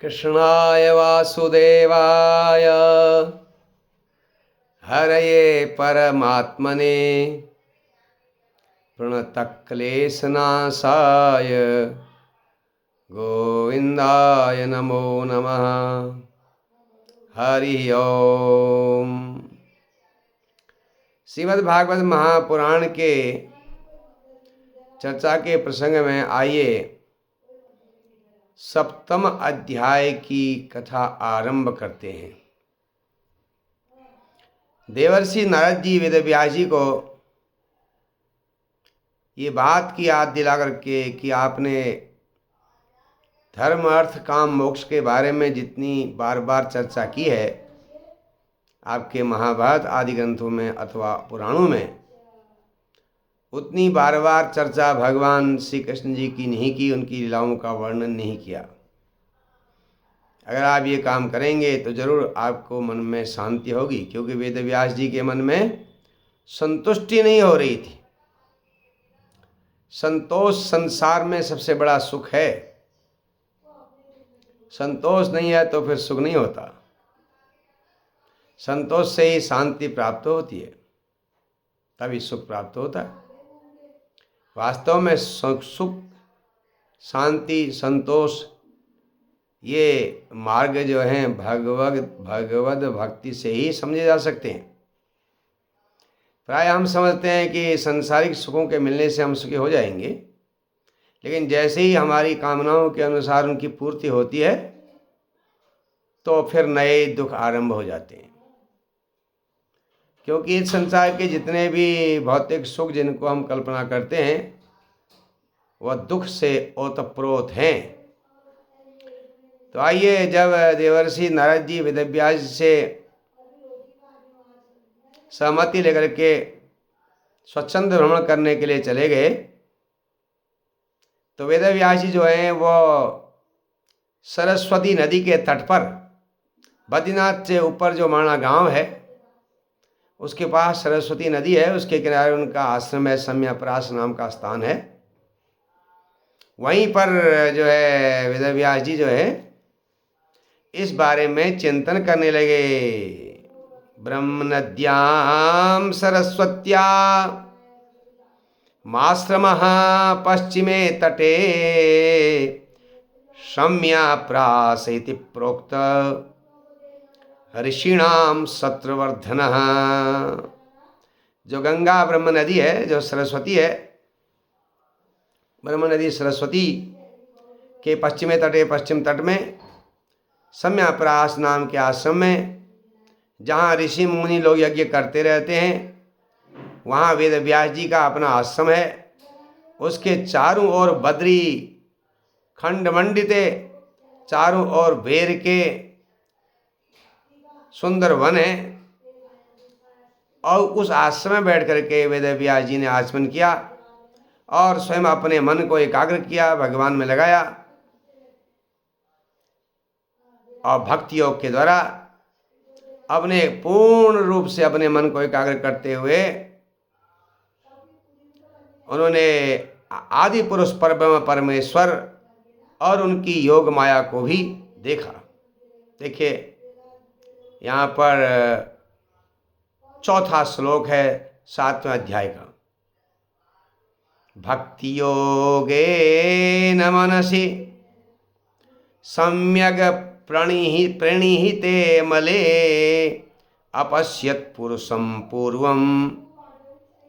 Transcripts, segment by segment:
कृष्णाय वासुदेवाय हरये परमात्मने प्रणतक्लेशनाशाय गोविंदाय नमो नमः। हरि ओम। श्रीमद्भागवत महापुराण के चर्चा के प्रसंग में आइए सप्तम अध्याय की कथा आरंभ करते हैं। देवर्षि नारद जी वेद व्यास जी को ये बात की याद दिला करके कि आपने धर्म अर्थ काम मोक्ष के बारे में जितनी बार बार चर्चा की है आपके महाभारत आदि ग्रंथों में अथवा पुराणों में, उतनी बार बार चर्चा भगवान श्री कृष्ण जी की नहीं की, उनकी लीलाओं का वर्णन नहीं किया। अगर आप ये काम करेंगे तो जरूर आपको मन में शांति होगी, क्योंकि वेद व्यास जी के मन में संतुष्टि नहीं हो रही थी। संतोष संसार में सबसे बड़ा सुख है। संतोष नहीं है तो फिर सुख नहीं होता। संतोष से ही शांति प्राप्त होती है, तभी सुख प्राप्त होता है। वास्तव में सुख, शांति, संतोष ये मार्ग जो हैं भगवद भक्ति से ही समझे जा सकते हैं। प्राय हम समझते हैं कि सांसारिक सुखों के मिलने से हम सुखी हो जाएंगे, लेकिन जैसे ही हमारी कामनाओं के अनुसार उनकी पूर्ति होती है तो फिर नए दुख आरंभ हो जाते हैं। क्योंकि इस संसार के जितने भी भौतिक सुख जिनको हम कल्पना करते हैं वह दुख से ओतप्रोत हैं। तो आइए, जब देवर्षि नारद जी वेद व्यास से सहमति लेकर के स्वच्छंद भ्रमण करने के लिए चले गए, तो वेद व्यास जी जो हैं वो सरस्वती नदी के तट पर, बद्रीनाथ से ऊपर जो माणा गांव है उसके पास सरस्वती नदी है, उसके किनारे उनका आश्रम है, सम्यपरास नाम का स्थान है। वहीं पर जो है वेद व्यास जी जो है इस बारे में चिंतन करने लगे। ब्रह्म नद्यां सरस्वत्या माश्रमः पश्चिमे तटे सम्याप्रास इति प्रोक्त ऋषिणाम शत्रुवर्धनः। जो गंगा ब्रह्म नदी है, जो सरस्वती है, ब्रह्म नदी सरस्वती के पश्चिमी तटे, पश्चिम तट में सम्याप्रास नाम के आश्रम में, जहाँ ऋषि मुनि लोग यज्ञ करते रहते हैं, वहाँ वेद व्यास जी का अपना आश्रम है। उसके चारों ओर बद्री खंड मंडित, चारों ओर बेर के सुंदर वन है। और उस आश्रम में बैठ करके वेद व्यास जी ने आचमन किया और स्वयं अपने मन को एकाग्र किया, भगवान में लगाया, और भक्ति योग के द्वारा अपने पूर्ण रूप से अपने मन को एकाग्र करते हुए उन्होंने आदि पुरुष परब्रह्म परमेश्वर और उनकी योग माया को भी देखा। देखिए, यहाँ पर चौथा श्लोक है 7वें अध्याय का। भक्ति योगेन मनसि सम्यग प्रणीहिते मले अपश्यत् पुरुषं पूर्वं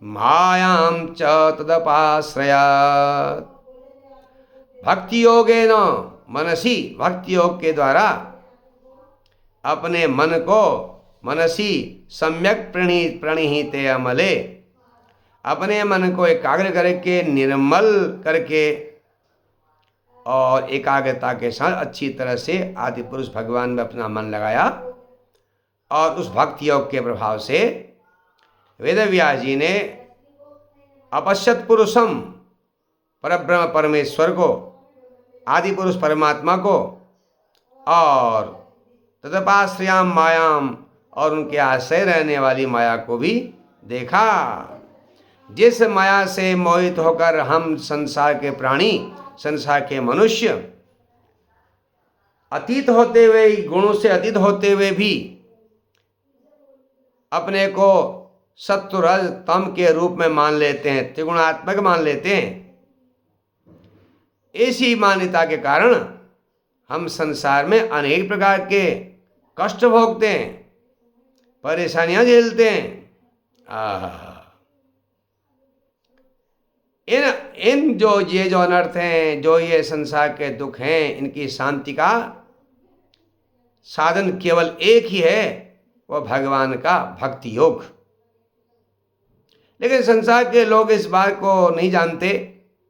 मायां च तदपाश्रयात्। भक्ति योगेन मनसि, भक्ति योग के द्वारा अपने मन को मनसि सम्यक प्रणीहिते अमले, अपने मन को एकाग्र करके, निर्मल करके और एकाग्रता के साथ अच्छी तरह से आदि पुरुष भगवान में अपना मन लगाया। और उस भक्ति योग के प्रभाव से वेद व्यास जी ने अपश्यत पुरुषम, परब्रह्म परमेश्वर को, आदि पुरुष परमात्मा को, और तदपाश्रयाम मायाम, और उनके आश्रय रहने वाली माया को भी देखा। जिस माया से मोहित होकर हम संसार के प्राणी, संसार के मनुष्य अतीत होते हुए, गुणों से अतीत होते हुए भी अपने को सत्व रज तम के रूप में मान लेते हैं, त्रिगुणात्मक मान लेते हैं। इसी मान्यता के कारण हम संसार में अनेक प्रकार के कष्ट भोगते हैं, परेशानियां झेलते हैं। इन इन जो अनर्थ हैं, जो ये संसार के दुख हैं, इनकी शांति का साधन केवल एक ही है, वह भगवान का भक्ति योग। लेकिन संसार के लोग इस बात को नहीं जानते।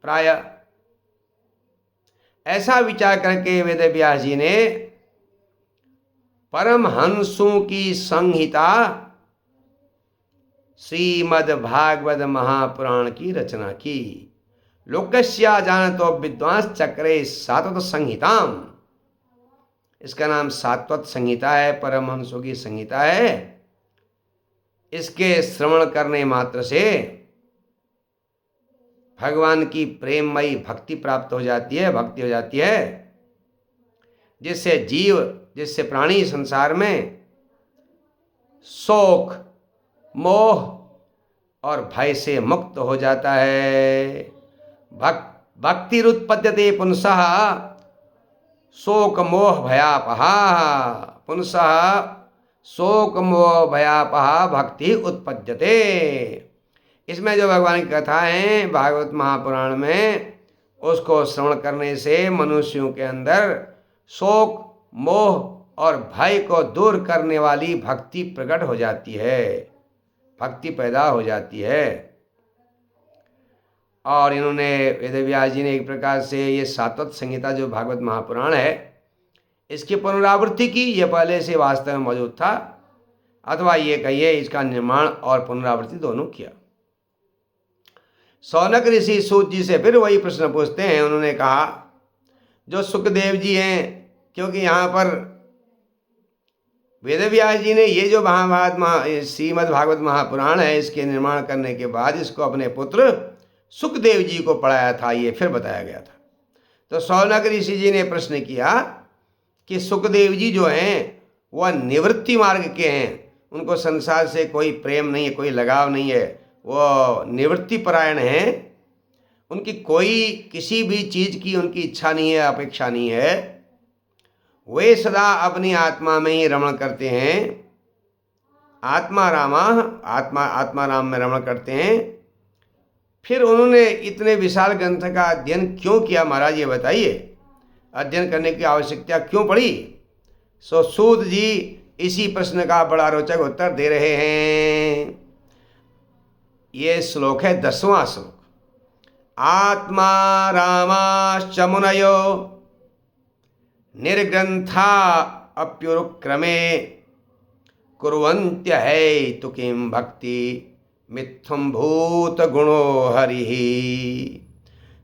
प्रायः ऐसा विचार करके वेद व्यास जी ने परमहंसों की संहिता श्रीमद् भागवत महापुराण की रचना की। लोकस्या जानतो विद्वांस चक्रे सात्वत संहिताम। इसका नाम सात्वत संहिता है, परमहंसों की संहिता है। इसके श्रवण करने मात्र से भगवान की प्रेममयी भक्ति प्राप्त हो जाती है, भक्ति हो जाती है, जिससे प्राणी संसार में शोक, मोह और भय से मुक्त हो जाता है। भक्तिरुत्पद्यते पुंसः शोक मोह भयापहा। पुंसः शोक मोह भयापहा भक्ति उत्पद्यते। इसमें जो भगवान की कथा है भागवत महापुराण में, उसको श्रवण करने से मनुष्यों के अंदर शोक, मोह और भय को दूर करने वाली भक्ति प्रकट हो जाती है, भक्ति पैदा हो जाती है। और इन्होंने वेदव्यास जी ने एक प्रकार से ये सात्वत संहिता जो भागवत महापुराण है, इसकी पुनरावृत्ति की। ये पहले से वास्तव में मौजूद था, अथवा ये कहिए इसका निर्माण और पुनरावृत्ति दोनों किया। शौनक ऋषि सूत जी से फिर वही प्रश्न पूछते हैं। उन्होंने कहा, जो सुखदेव जी हैं, क्योंकि यहाँ पर वेदव्यास जी ने ये जो श्रीमद् भागवत महापुराण है, इसके निर्माण करने के बाद इसको अपने पुत्र सुखदेव जी को पढ़ाया था, ये फिर बताया गया था। तो शौनक ऋषि जी ने प्रश्न किया कि सुखदेव जी जो हैं वह निवृत्ति मार्ग के हैं, उनको संसार से कोई प्रेम नहीं है, कोई लगाव नहीं है, वो निवृत्ति परायण हैं, उनकी कोई किसी भी चीज़ की उनकी इच्छा नहीं है, अपेक्षा नहीं है, वे सदा अपनी आत्मा में ही रमण करते हैं, आत्मा राम में रमण करते हैं। फिर उन्होंने इतने विशाल ग्रंथ का अध्ययन क्यों किया महाराज, ये बताइए, अध्ययन करने की आवश्यकता क्यों पड़ी? सो सूत जी इसी प्रश्न का बड़ा रोचक उत्तर दे रहे हैं। ये श्लोक है 10वां श्लोक। आत्मा रामाश्च मुनयो निर्ग्रंथा अप्युरुक्रमे कुर्वन्त्य है तु किं भक्ति मिथ्युम भूत गुणो हरिः।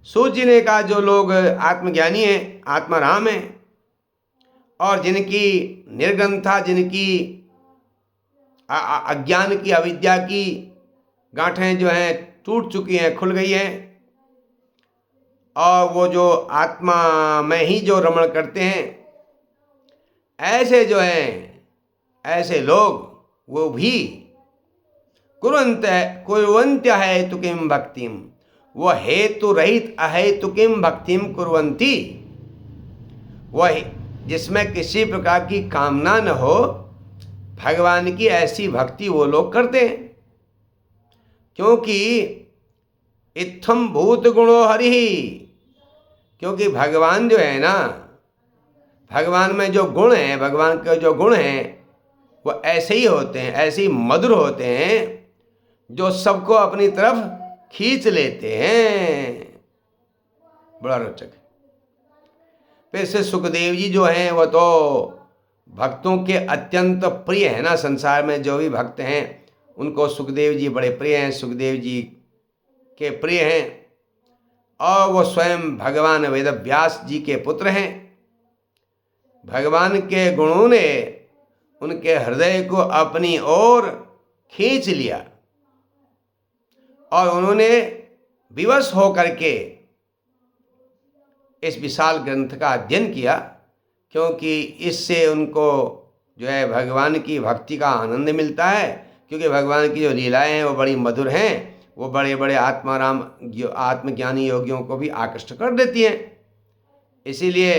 सूत जी ने कहा, जो लोग आत्मज्ञानी हैं, आत्माराम हैं, और जिनकी निर्ग्रंथा, जिनकी अज्ञान की, अविद्या की गांठें जो हैं टूट चुकी हैं, खुल गई हैं, और वो जो आत्मा में ही जो रमण करते हैं, ऐसे जो हैं, ऐसे लोग वो भी कुर्वन्त्य है तु किं भक्तिम, वो हेतु रहित अहेतु किं भक्तिम कुर्वन्ति, वह जिसमें किसी प्रकार की कामना न हो, भगवान की ऐसी भक्ति वो लोग करते हैं। क्योंकि इत्थम भूत गुणो हरि, क्योंकि भगवान जो है ना, भगवान में जो गुण हैं, भगवान के जो गुण हैं वो ऐसे ही होते हैं, ऐसे ही मधुर होते हैं, जो सबको अपनी तरफ खींच लेते हैं। बड़ा रोचक है। फिर से सुखदेव जी जो हैं वो तो भक्तों के अत्यंत प्रिय है ना। संसार में जो भी भक्त हैं उनको सुखदेव जी बड़े प्रिय हैं, सुखदेव जी के प्रिय हैं, और वो स्वयं भगवान वेदव्यास जी के पुत्र हैं। भगवान के गुणों ने उनके हृदय को अपनी ओर खींच लिया, और उन्होंने विवश होकर के इस विशाल ग्रंथ का अध्ययन किया। क्योंकि इससे उनको जो है भगवान की भक्ति का आनंद मिलता है, क्योंकि भगवान की जो लीलाएं हैं वो बड़ी मधुर हैं, वो बड़े बड़े आत्माराम आत्मज्ञानी योगियों को भी आकृष्ट कर देती हैं। इसीलिए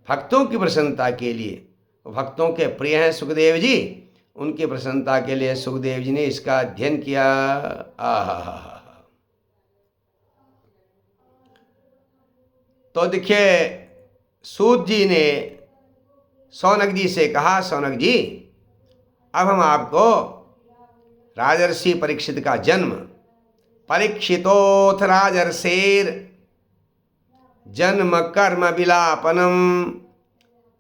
भक्तों की प्रसन्नता के लिए, भक्तों के प्रिय हैं सुखदेव जी, उनकी प्रसन्नता के लिए सुखदेव जी ने इसका अध्ययन किया। तो देखिए सूत जी ने शौनक जी से कहा, शौनक जी अब हम आपको राजर्षि परीक्षित का जन्म, परीक्षितोथ राजर्षेर जन्म कर्म विलापनम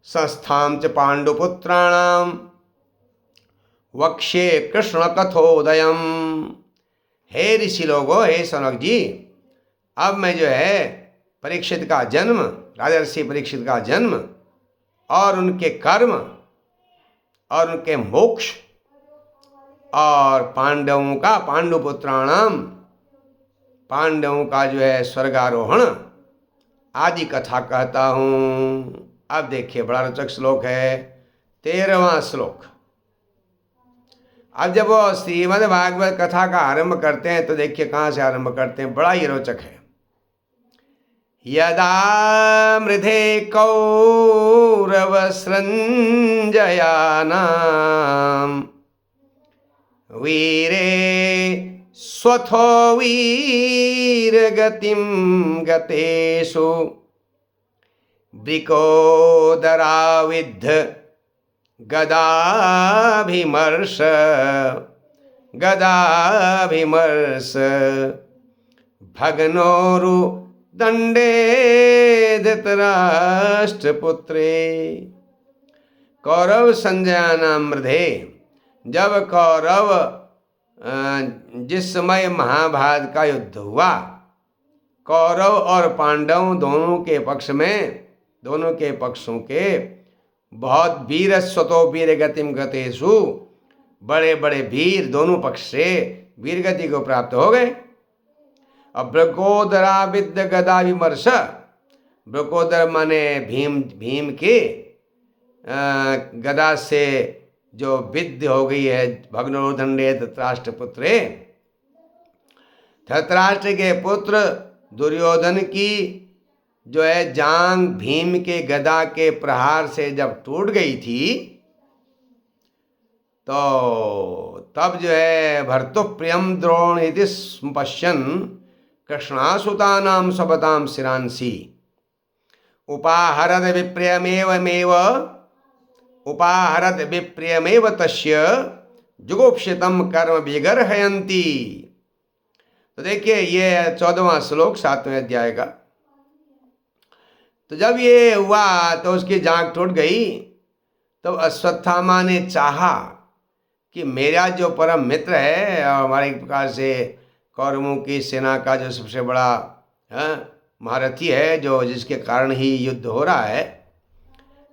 संस्थां च पांडुपुत्राणाम वक्षे कृष्ण कथोदयम। हे ऋषि लोगों, हे शौनक जी, अब मैं जो है परीक्षित का जन्म, राजर्षि परीक्षित का जन्म और उनके कर्म और उनके मोक्ष और पांडवों का, पांडुपुत्राणाम, पांडवों का जो है स्वर्गारोहण आदि कथा कहता हूँ। अब देखिए बड़ा रोचक श्लोक है, 13वां श्लोक। अब जब वो श्रीमद् भागवत कथा का आरंभ करते हैं तो देखिए कहाँ से आरंभ करते हैं, बड़ा ही रोचक है। यदा मृधे कौरव सृञ्जयानां वीरे स्वथो वीरगतिं गतेषु वृकोदराविद्ध गदाभिमर्श भग्नोरु दंडे धृतराष्ट्रपुत्रे। कौरव संजयानाम मृधे, जब कौरव जिस समय महाभारत का युद्ध हुआ, कौरव और पांडव दोनों के पक्ष में, दोनों के पक्षों के बहुत वीर स्वतो वीर गतिम गतेषु, बड़े बड़े वीर दोनों पक्ष से वीरगति को प्राप्त हो गए। अब ब्रकोदरा विद्ध गदा विमर्श, ब्रकोदर माने भीम, भीम के गदा से जो विद्ध हो गई है, भग्नोदंडे धृतराष्ट्र पुत्रे, धृतराष्ट्र के पुत्र दुर्योधन की जो है जांग भीम के गदा के प्रहार से जब टूट गई थी, तो तब जो है भर्तुप्रियम द्रोण इति पश्यन् कृष्णासुतानां स्वपतां शिरांसि उपाहरद विप्रियमेव तस्य जुगुप्सितं कर्म विगर्हयन्ति। तो देखिए ये 14वां श्लोक 7वें अध्याय का। तो जब ये हुआ तो उसकी जांघ टूट गई, तो अश्वत्थामा ने चाहा कि मेरा जो परम मित्र है और हमारे एक प्रकार से कौरवों की सेना का जो सबसे बड़ा महारथी है, जो जिसके कारण ही युद्ध हो रहा है,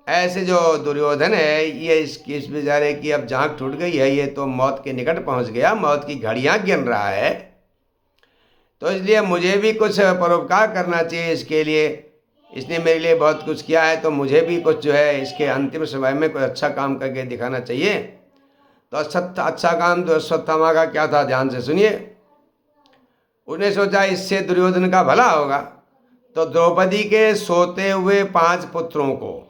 ऐसे जो दुर्योधन है, ये इस बेचारे की अब जांघ टूट गई है, ये तो मौत के निकट पहुंच गया, मौत की घड़ियां गिन रहा है, तो इसलिए मुझे भी कुछ परोपकार करना चाहिए इसके लिए। इसने मेरे लिए बहुत कुछ किया है, तो मुझे भी कुछ जो है इसके अंतिम समय में कोई अच्छा काम करके दिखाना चाहिए। तो अच्छा काम तो अश्वत्थामा का क्या था, ध्यान से सुनिए। उसने सोचा इससे दुर्योधन का भला होगा, तो द्रौपदी के सोते हुए 5 पुत्रों को,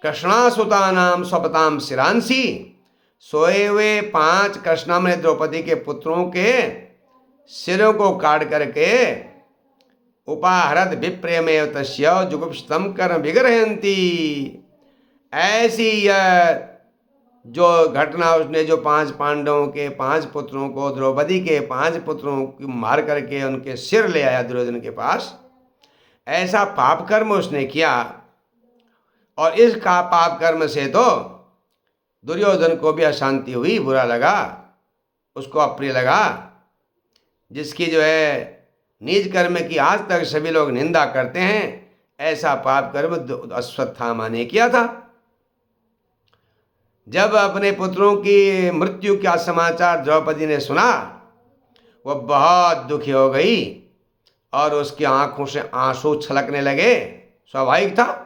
कृष्णासुतानाम स्वपताम शिरांसि, सोए हुए 5 कृष्णा में द्रौपदी के पुत्रों के सिरों को काट करके उपाहरद विप्रेमेव तस्य जुगुप्सितं कर्म विगर्हयन्ति। ऐसी यह जो घटना, उसने जो 5 पांडवों के 5 पुत्रों को, द्रौपदी के 5 पुत्रों को मार करके उनके सिर ले आया दुर्योधन के पास, ऐसा पाप कर्म उसने किया। और इस का पाप कर्म से तो दुर्योधन को भी अशांति हुई, बुरा लगा, उसको अप्रिय लगा, जिसकी जो है नीच कर्म की आज तक सभी लोग निंदा करते हैं, ऐसा पाप कर्म अश्वत्थामा ने किया था। जब अपने पुत्रों की मृत्यु का समाचार द्रौपदी ने सुना, वह बहुत दुखी हो गई और उसकी आंखों से आंसू छलकने लगे, स्वाभाविक था।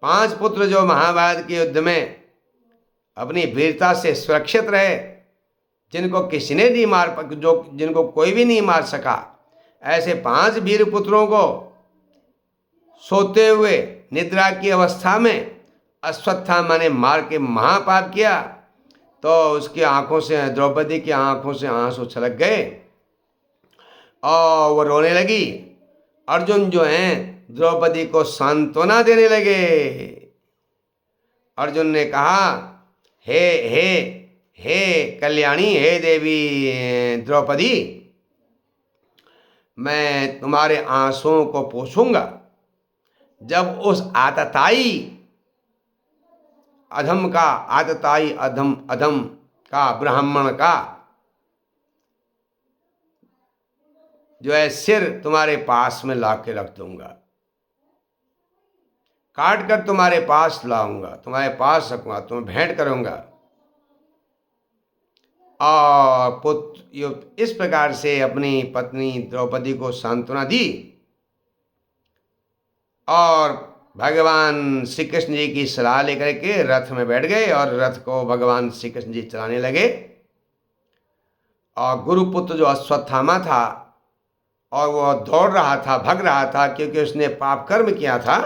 5 पुत्र जो महाभारत के युद्ध में अपनी वीरता से सुरक्षित रहे, जिनको किसी ने नहीं जिनको कोई भी नहीं मार सका, ऐसे 5 वीर पुत्रों को सोते हुए निद्रा की अवस्था में अश्वत्थामा ने मार के महापाप किया। तो उसकी आंखों से, द्रौपदी की आंखों से आंसू छलक गए और वो रोने लगी। अर्जुन जो हैं द्रौपदी को सांत्वना देने लगे। अर्जुन ने कहा, हे हे हे कल्याणी, हे देवी द्रौपदी, मैं तुम्हारे आंसुओं को पोंछूंगा जब उस आतताई अधम का ब्राह्मण का जो है सिर तुम्हारे पास में ला के रख दूंगा, काट कर तुम्हारे पास लाऊंगा, तुम्हारे पास रखूंगा, तुम्हें भेंट करूंगा। और पुत्र इस प्रकार से अपनी पत्नी द्रौपदी को सांत्वना दी और भगवान श्री कृष्ण जी की सलाह लेकर के रथ में बैठ गए और रथ को भगवान श्री कृष्ण जी चलाने लगे। और गुरुपुत्र जो अश्वत्थामा था और वो दौड़ रहा था, भग रहा था, क्योंकि उसने पाप कर्म किया था।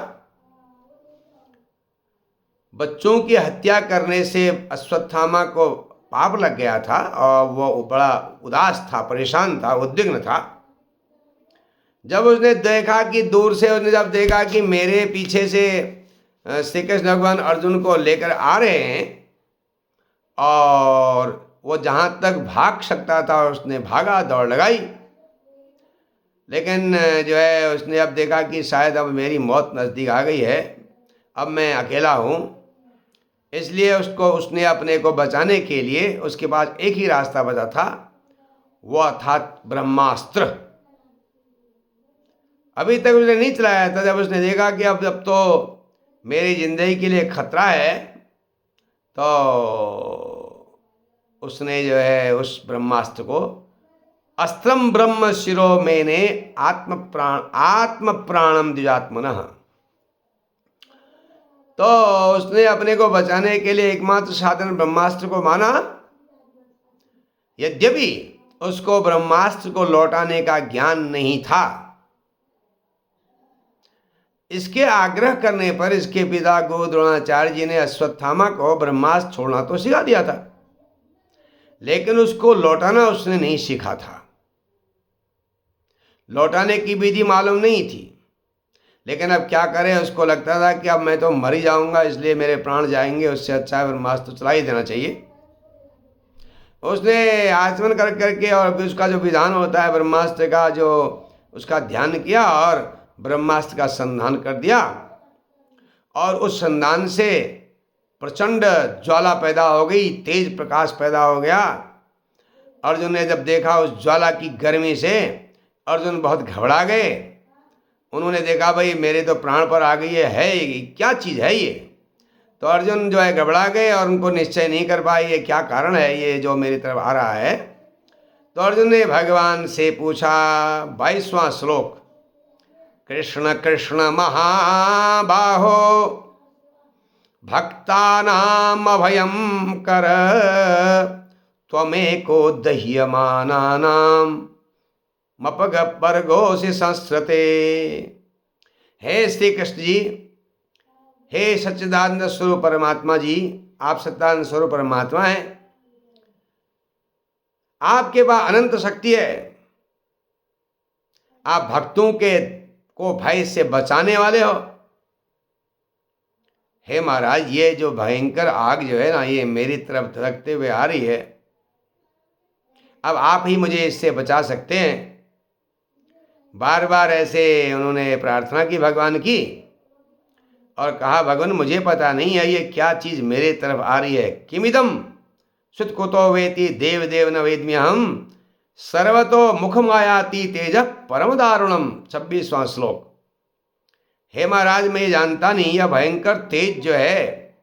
बच्चों की हत्या करने से अश्वत्थामा को पाप लग गया था और वो बड़ा उदास था, परेशान था, उद्विग्न था। जब उसने देखा कि दूर से उसने जब देखा कि मेरे पीछे से श्री कृष्ण भगवान अर्जुन को लेकर आ रहे हैं और वो जहाँ तक भाग सकता था उसने भागा, दौड़ लगाई। लेकिन जो है उसने अब देखा कि शायद अब मेरी मौत नज़दीक आ गई है, अब मैं अकेला हूँ। इसलिए उसने अपने को बचाने के लिए उसके पास एक ही रास्ता बचा था, वह था ब्रह्मास्त्र। अभी तक उसने नहीं चलाया था। जब उसने देखा कि अब तो मेरी जिंदगी के लिए खतरा है, तो उसने जो है उस ब्रह्मास्त्र को अस्त्रम ब्रह्म शिरो मेने आत्म प्राणम द्विजात्मनः, तो उसने अपने को बचाने के लिए एकमात्र साधन ब्रह्मास्त्र को माना। यद्यपि उसको ब्रह्मास्त्र को लौटाने का ज्ञान नहीं था। इसके आग्रह करने पर इसके पिता गुरु द्रोणाचार्य जी ने अश्वत्थामा को ब्रह्मास्त्र छोड़ना तो सिखा दिया था, लेकिन उसको लौटाना उसने नहीं सीखा था। लौटाने की विधि मालूम नहीं थी। लेकिन अब क्या करें, उसको लगता था कि अब मैं तो मर ही जाऊंगा, इसलिए मेरे प्राण जाएंगे, उससे अच्छा है ब्रह्मास्त्र चला ही देना चाहिए। उसने आचमन कर करके और फिर उसका जो विधान होता है ब्रह्मास्त्र का, जो उसका ध्यान किया और ब्रह्मास्त्र का संधान कर दिया। और उस संधान से प्रचंड ज्वाला पैदा हो गई, तेज प्रकाश पैदा हो गया। अर्जुन ने जब देखा उस ज्वाला की गर्मी से, अर्जुन बहुत घबरा गए। उन्होंने देखा भाई मेरे तो प्राण पर आ गई है ये क्या चीज़ है ये। तो अर्जुन जो है घबरा गए और उनको निश्चय नहीं कर पाए ये क्या कारण है ये जो मेरी तरफ आ रहा है। तो अर्जुन ने भगवान से पूछा, 22वां श्लोक, कृष्ण कृष्ण महाबाहो भक्तानाम अभयम कर त्वमेको दह्यमानानाम मपगपर्गोसि संस्रते। हे श्री कृष्ण जी, हे सच्चिदानंद स्वरूप परमात्मा जी, आप सच्चिदानंद स्वरूप परमात्मा हैं। आपके पास अनंत शक्ति है। आप भक्तों को भय से बचाने वाले हो। हे महाराज, ये जो भयंकर आग जो है ना, ये मेरी तरफ धड़कते हुए आ रही है। अब आप ही मुझे इससे बचा सकते हैं। बार बार ऐसे उन्होंने प्रार्थना की भगवान की और कहा, भगवान मुझे पता नहीं है ये क्या चीज़ मेरे तरफ आ रही है। किमिदम सुतकुतो वेति देव देव न वेद्म्यहम सर्वतो मुखमायाति तेज परम दारुणम। 26वां श्लोक। हे महाराज, मैं जानता नहीं यह भयंकर तेज जो है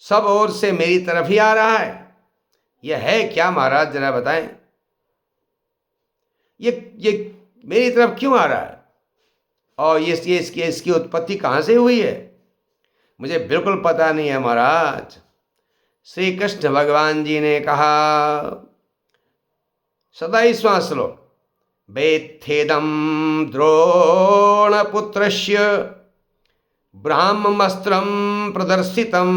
सब ओर से मेरी तरफ ही आ रहा है। यह है क्या महाराज, जरा बताएं। ये मेरी तरफ क्यों आ रहा है और इसकी उत्पत्ति कहाँ से हुई है। मुझे बिल्कुल पता नहीं है महाराज। श्री कृष्ण भगवान जी ने कहा, 27वां श्लोक, वेत्थेदं द्रोणपुत्रस्य ब्राह्ममस्त्रं प्रदर्शितं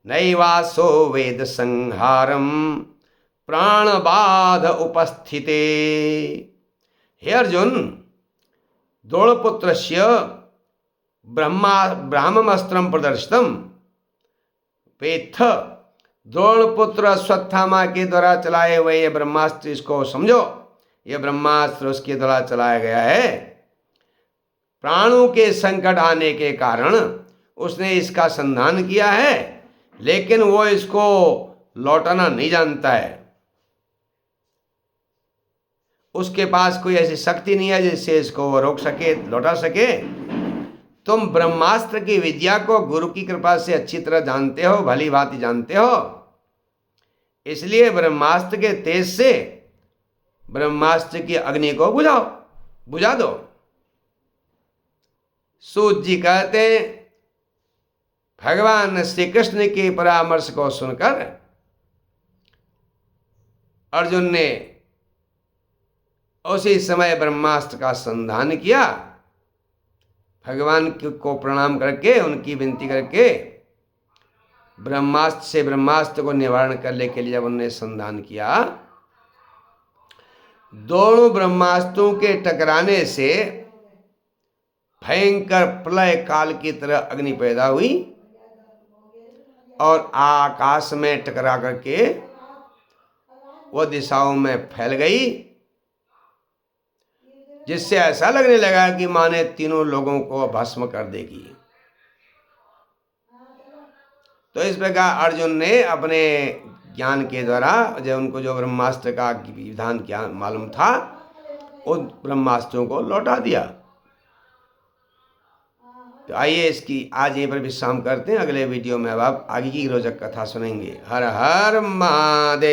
नैवासो वेद संहारम प्राणबाध उपस्थिते। हे अर्जुन, द्रोणपुत्रस्य ब्राह्ममस्त्रं प्रदर्शितम, वेत्थ, द्रोणपुत्र अश्वत्थामा के द्वारा चलाए हुए ये ब्रह्मास्त्र, इसको समझो, ये ब्रह्मास्त्र उसके द्वारा चलाया गया है। प्राणों के संकट आने के कारण उसने इसका संधान किया है, लेकिन वो इसको लौटाना नहीं जानता है। उसके पास कोई ऐसी शक्ति नहीं है जिससे इसको वो रोक सके, लौटा सके। तुम ब्रह्मास्त्र की विद्या को गुरु की कृपा से अच्छी तरह जानते हो, भली भांति जानते हो, इसलिए ब्रह्मास्त्र के तेज से ब्रह्मास्त्र की अग्नि को बुझा दो। सूत जी कहते हैं, भगवान श्री कृष्ण के परामर्श को सुनकर अर्जुन ने उसी समय ब्रह्मास्त्र का संधान किया। भगवान को प्रणाम करके, उनकी विनती करके ब्रह्मास्त्र से ब्रह्मास्त्र को निवारण करने के लिए जब उन्होंने संधान किया, दोनों ब्रह्मास्त्रों के टकराने से भयंकर प्रलय काल की तरह अग्नि पैदा हुई और आकाश में टकरा करके वह दिशाओं में फैल गई, जिससे ऐसा लगने लगा कि माने तीनों लोगों को भस्म कर देगी। तो इस प्रकार अर्जुन ने अपने ज्ञान के द्वारा, जब उनको जो ब्रह्मास्त्र का विधान ज्ञान मालूम था, उन ब्रह्मास्त्रों को लौटा दिया। तो आइए इसकी आज यहीं पर विश्राम करते हैं। अगले वीडियो में अब आप आगे की रोचक कथा सुनेंगे। हर हर महादेव।